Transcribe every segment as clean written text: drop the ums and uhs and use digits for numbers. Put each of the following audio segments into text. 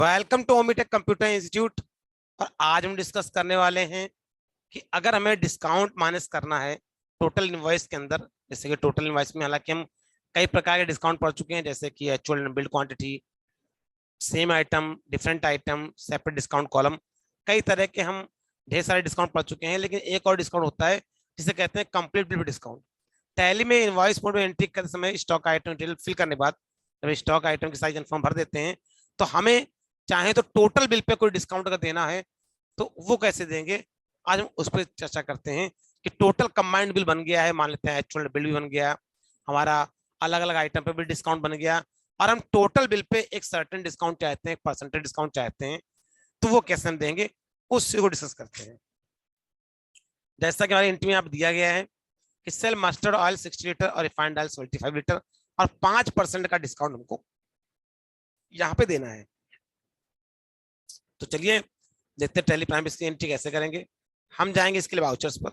Welcome to Omitech computer institute. और आज हम डिस्कस करने वाले हैं कि अगर हमें डिस्काउंट माइनस करना है टोटल इनवॉइस के अंदर, जैसे कि टोटल इनवॉइस में हालांकि हम कई प्रकार के डिस्काउंट पढ़ चुके हैं, जैसे कि actual build quantity, same item, different item, separate discount column, कई तरह के हम ढेर सारे डिस्काउंट पढ़ चुके हैं। लेकिन एक और डिस्काउंट होता है जिसे कहते हैं कंप्लीट बिल डिस्काउंट। टैली में इनवॉइस मोड में एंट्री करते समय स्टॉक आइटम डिटेल फिल करने के बाद जब स्टॉक आइटम की साइज फॉर्म भर देते हैं तो हमें चाहे तो टोटल बिल पे कोई डिस्काउंट अगर देना है तो वो कैसे देंगे, आज हम उस पर चर्चा करते हैं कि टोटल कंबाइंड बिल बन गया है, मान लेते हैं एक्चुअल बिल भी बन गया हमारा, अलग अलग आइटम पे भी डिस्काउंट बन गया और हम टोटल बिल पे एक सर्टेन डिस्काउंट चाहते हैं, एक परसेंटेज डिस्काउंट चाहते हैं, तो वो कैसे हम देंगे उससे को डिस्कस करते हैं। जैसा कि हमारे इंटरव्यू में आप दिया गया है कि सेल मस्टर्ड ऑयल 60 लीटर और रिफाइंड ऑयल 75 लीटर और 5% का डिस्काउंट हमको यहाँ पे देना है। तो चलिए देखते हैं टैली प्राइम की एंट्री कैसे करेंगे। हम जाएंगे इसके लिए वाउचर्स पर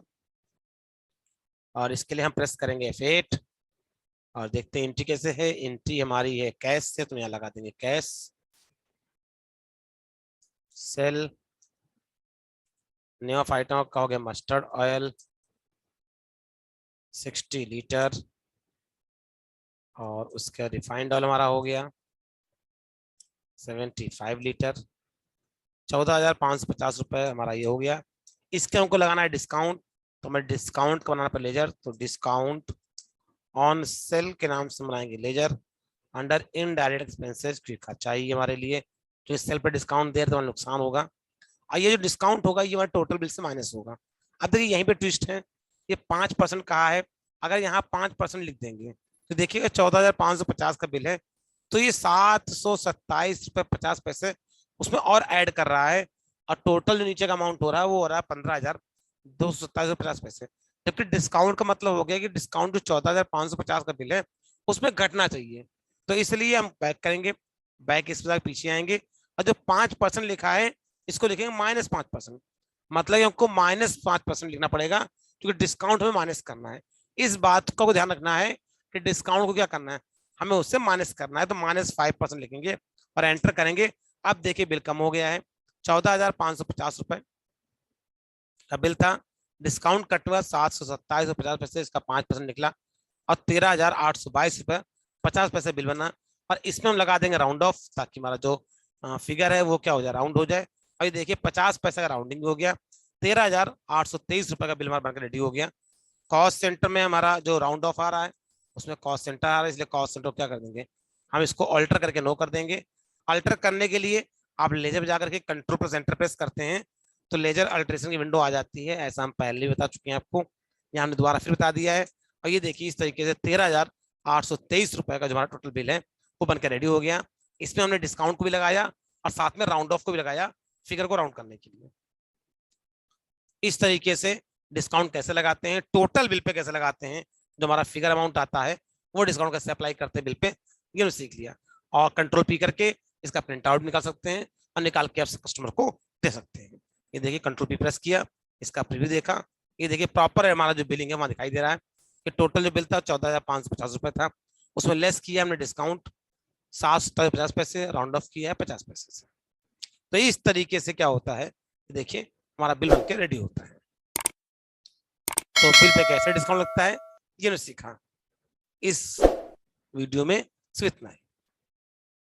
और इसके लिए हम प्रेस करेंगे F8 और देखते हैं एंट्री कैसे है। एंट्री हमारी है कैश से, तो यहाँ लगा देंगे cash cell, name of item का हो गया मस्टर्ड ऑयल 60 लीटर और उसका रिफाइंड ऑयल हमारा हो गया 75 लीटर, 14,550 रुपए हमारा ये हो गया। इसके हमको लगाना है डिस्काउंट, तो हमें डिस्काउंट का बनाना पर लेजर, तो डिस्काउंट ऑन सेल के नाम से बनाएंगे लेजर अंडर इनडायरेक्ट एक्सपेंसेस, क्योंकि चाहिए हमारे लिए जो इस सेल पर डिस्काउंट दे रहे तो नुकसान होगा। और ये जो डिस्काउंट होगा ये हमारे टोटल बिल से माइनस होगा। अब देखिए यहीं पे ट्विस्ट है, ये 5% कहा है, अगर यहाँ 5% लिख देंगे तो देखिएगा 14,550 का बिल है, तो ये 727 रुपये 50 पैसे उसमें और ऐड कर रहा है और टोटल जो नीचे का अमाउंट हो रहा है वो हो रहा है 15,227.50 पैसे। जबकि डिस्काउंट का मतलब हो गया कि डिस्काउंट जो 14,550 का बिल है उसमें घटना चाहिए, तो इसलिए हम बैक करेंगे, बैक इस पीछे आएंगे और जो 5% लिखा है इसको लिखेंगे -5%, मतलब हमको -5% लिखना पड़ेगा क्योंकि डिस्काउंट हमें माइनस करना है। इस बात को ध्यान रखना है कि डिस्काउंट को क्या करना है, हमें उससे माइनस करना है, तो -5% लिखेंगे और एंटर करेंगे। अब देखिए बिल कम हो गया है, 14,550 रुपए का बिल था, डिस्काउंट कट हुआ 727.50 पैसे, इसका 5% निकला और 13,822 रुपए 50 पैसे बिल बना। और इसमें हम लगा देंगे राउंड ऑफ ताकि हमारा जो फिगर है वो क्या हो जाए, राउंड हो जाए। और ये देखिए 50 पैसे का राउंडिंग हो गया, 13,823 रुपए का बिल हमारा बनकर रेडी हो गया। कॉस्ट सेंटर में हमारा जो राउंड ऑफ आ रहा है उसमें कॉस्ट सेंटर आ रहा है, इसलिए कॉस्ट सेंटर क्या कर देंगे, हम इसको ऑल्टर करके नो कर देंगे। अल्टर करने के लिए आप लेजर पे जाकर के कंट्रोल पर सेंटर प्रेस करते हैं तो लेजर अल्ट्रेशन की विंडो आ जाती है, ऐसा हम पहले ही बता चुके हैं आपको, यहाँ हमने दोबारा फिर बता दिया है। और ये देखिए इस तरीके से 13,823 रुपए का जो हमारा टोटल बिल है वो बनकर रेडी हो गया। इसमें हमने डिस्काउंट को भी लगाया और साथ में राउंड ऑफ को भी लगाया फिगर को राउंड करने के लिए। इस तरीके से डिस्काउंट कैसे लगाते हैं, टोटल बिल पे कैसे लगाते हैं, जो हमारा फिगर अमाउंट आता है वो डिस्काउंट कैसे अप्लाई करते हैं बिल पे, ये सीख लिया। और कंट्रोल पी करके इसका प्रिंट आउट निकाल सकते हैं और निकाल के आप कस्टमर को दे सकते हैं। ये देखिए कंट्रोल पी प्रेस किया, इसका प्रीव्यू देखा, ये देखिए प्रॉपर है हमारा जो बिलिंग है वहां दिखाई दे रहा है कि टोटल जो बिल था 14,550 रुपए था, उसमें लेस किया हमने डिस्काउंट 750 पैसे, राउंड ऑफ किया है 50 पैसे से। तो इस तरीके से क्या होता है, देखिए हमारा बिल बनके रेडी होता है। तो बिल पे कैसे डिस्काउंट लगता है ये सीखा इस वीडियो में, सिर्फ इतना है।